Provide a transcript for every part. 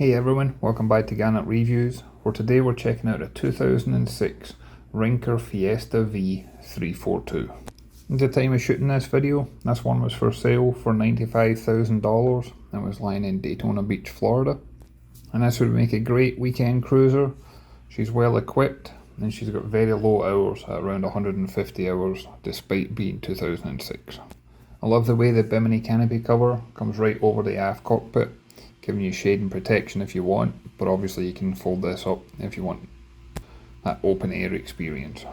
Hey everyone, welcome back to Garnock Reviews. For today we're checking out a 2006 Rinker Fiesta Vee 342. At the time of shooting this video, this one was for sale for $95,000 and was lying in Daytona Beach, Florida. And this would make a great weekend cruiser. She's well equipped and she's got very low hours at around 150 hours despite being 2006. I love the way the bimini canopy cover comes right over the aft cockpit, giving you shade and protection if you want, but obviously you can fold this up if you want that open air experience.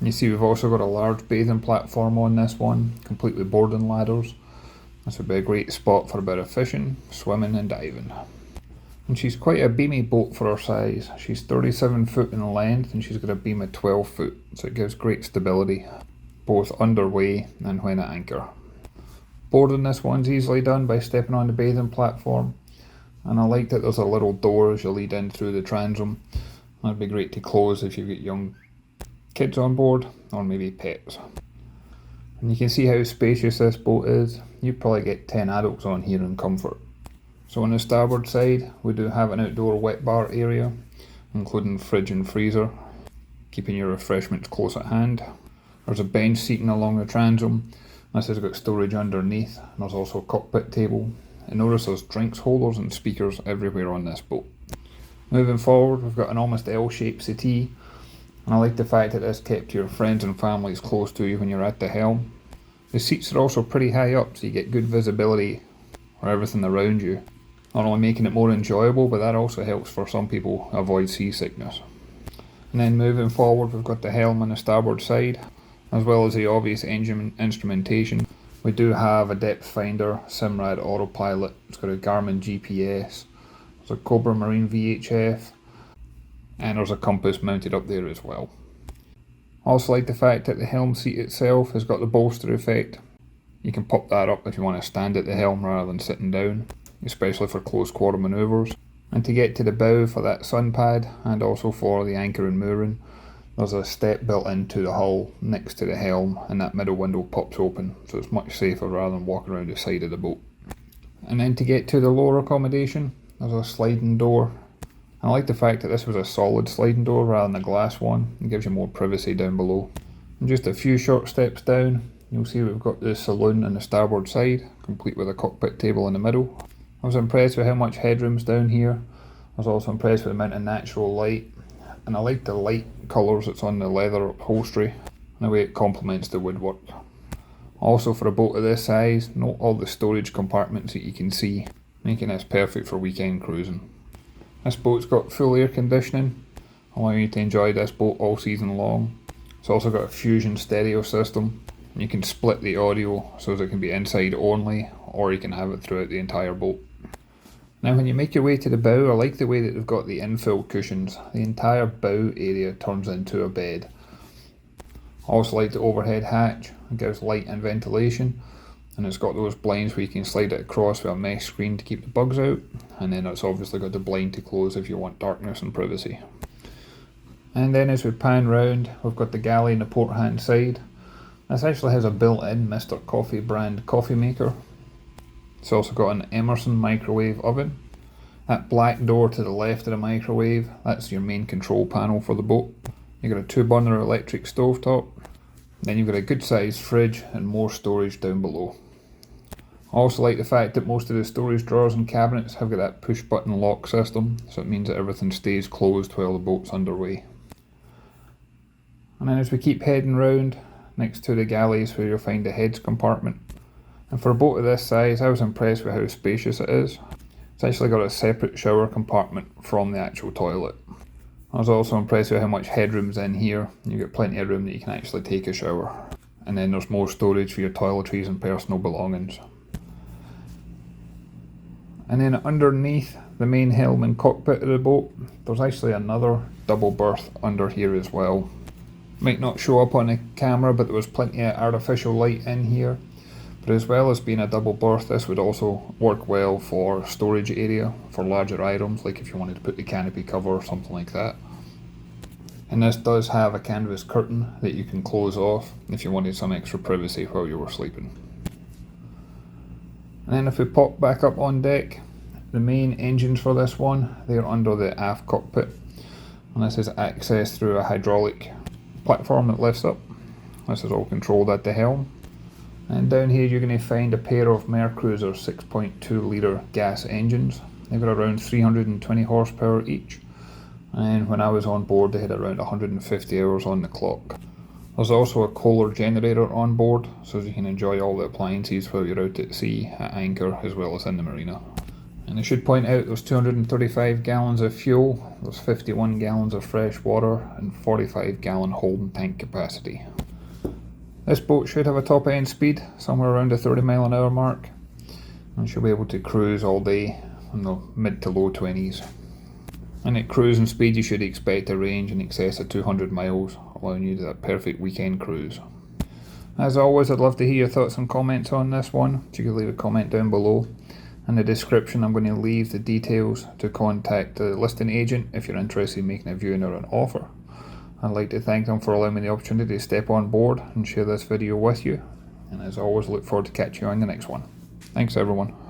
You see we've also got a large bathing platform on this one, complete with boarding ladders. This would be a great spot for a bit of fishing, swimming and diving. And she's quite a beamy boat for her size. She's 37 foot in length and she's got a beam of 12 foot, so it gives great stability, both underway and when at anchor. Boarding this one's easily done by stepping on the bathing platform. And I like that there's a little door as you lead in through the transom. That'd be great to close if you've got young kids on board or maybe pets. And you can see how spacious this boat is. You'd probably get 10 adults on here in comfort. So on the starboard side we do have an outdoor wet bar area, including fridge and freezer, keeping your refreshments close at hand. There's a bench seating along the transom. This has got storage underneath, and there's also a cockpit table. And notice there's drinks holders and speakers everywhere on this boat. Moving forward, we've got an almost L-shaped settee, and I like the fact that this kept your friends and families close to you when you're at the helm. The seats are also pretty high up, so you get good visibility for everything around you, not only making it more enjoyable, but that also helps for some people avoid seasickness. And then moving forward, we've got the helm on the starboard side, as well as the obvious engine instrumentation. We do have a depth finder, Simrad autopilot, it's got a Garmin GPS, there's a Cobra Marine VHF, and there's a compass mounted up there as well. Also like the fact that the helm seat itself has got the bolster effect. You can pop that up if you want to stand at the helm rather than sitting down, especially for close quarter manoeuvres. And to get to the bow for that sun pad, and also for the anchor and mooring, there's a step built into the hull next to the helm, and that middle window pops open, so it's much safer rather than walking around the side of the boat. And then to get to the lower accommodation, there's a sliding door. I like the fact that this was a solid sliding door rather than a glass one. It gives you more privacy down below. And just a few short steps down, you'll see we've got the saloon on the starboard side, complete with a cockpit table in the middle. I was impressed with how much headroom's down here. I was also impressed with the amount of natural light. And I like the light colours that's on the leather upholstery and the way it complements the woodwork. Also for a boat of this size, note all the storage compartments that you can see, making this perfect for weekend cruising. This boat's got full air conditioning, allowing you to enjoy this boat all season long. It's also got a fusion stereo system, and you can split the audio so that it can be inside only, or you can have it throughout the entire boat. Now when you make your way to the bow, I like the way that they've got the infill cushions. The entire bow area turns into a bed. I also like the overhead hatch, it gives light and ventilation, and it's got those blinds where you can slide it across with a mesh screen to keep the bugs out, and then it's obviously got the blind to close if you want darkness and privacy. And then as we pan round, we've got the galley on the port hand side. This actually has a built-in Mr. Coffee brand coffee maker. It's also got an Emerson microwave oven. That black door to the left of the microwave, that's your main control panel for the boat. You've got a 2-burner electric stovetop. Then you've got a good sized fridge and more storage down below. I also like the fact that most of the storage drawers and cabinets have got that push button lock system, so it means that everything stays closed while the boat's underway. And then as we keep heading round, next to the galley is where you'll find the heads compartment. And for a boat of this size, I was impressed with how spacious it is. It's actually got a separate shower compartment from the actual toilet. I was also impressed with how much headroom's in here. You've got plenty of room that you can actually take a shower. And then there's more storage for your toiletries and personal belongings. And then underneath the main helm and cockpit of the boat, there's actually another double berth under here as well. Might not show up on the camera, but there was plenty of artificial light in here. But as well as being a double berth, this would also work well for storage area for larger items, like if you wanted to put the canopy cover or something like that. And this does have a canvas curtain that you can close off if you wanted some extra privacy while you were sleeping. And then if we pop back up on deck, The main engines for this one, they're under the aft cockpit, and this is accessed through a hydraulic platform that lifts up. This is all controlled at the helm. And down here you're going to find a pair of MerCruiser 6.2 litre gas engines. They've got around 320 horsepower each, and when I was on board they had around 150 hours on the clock. There's also a Kohler generator on board, so you can enjoy all the appliances while you're out at sea, at anchor, as well as in the marina. And I should point out there's 235 gallons of fuel, there's 51 gallons of fresh water, and 45 gallon holding tank capacity. This boat should have a top end speed, somewhere around the 30 mile an hour mark, and should be able to cruise all day in the mid to low 20s. And at cruising speed you should expect a range in excess of 200 miles, allowing you that perfect weekend cruise. As always, I'd love to hear your thoughts and comments on this one, so you can leave a comment down below. In the description I'm going to leave the details to contact the listing agent if you're interested in making a viewing or an offer. I'd like to thank them for allowing me the opportunity to step on board and share this video with you, and as always look forward to catching you on the next one. Thanks everyone.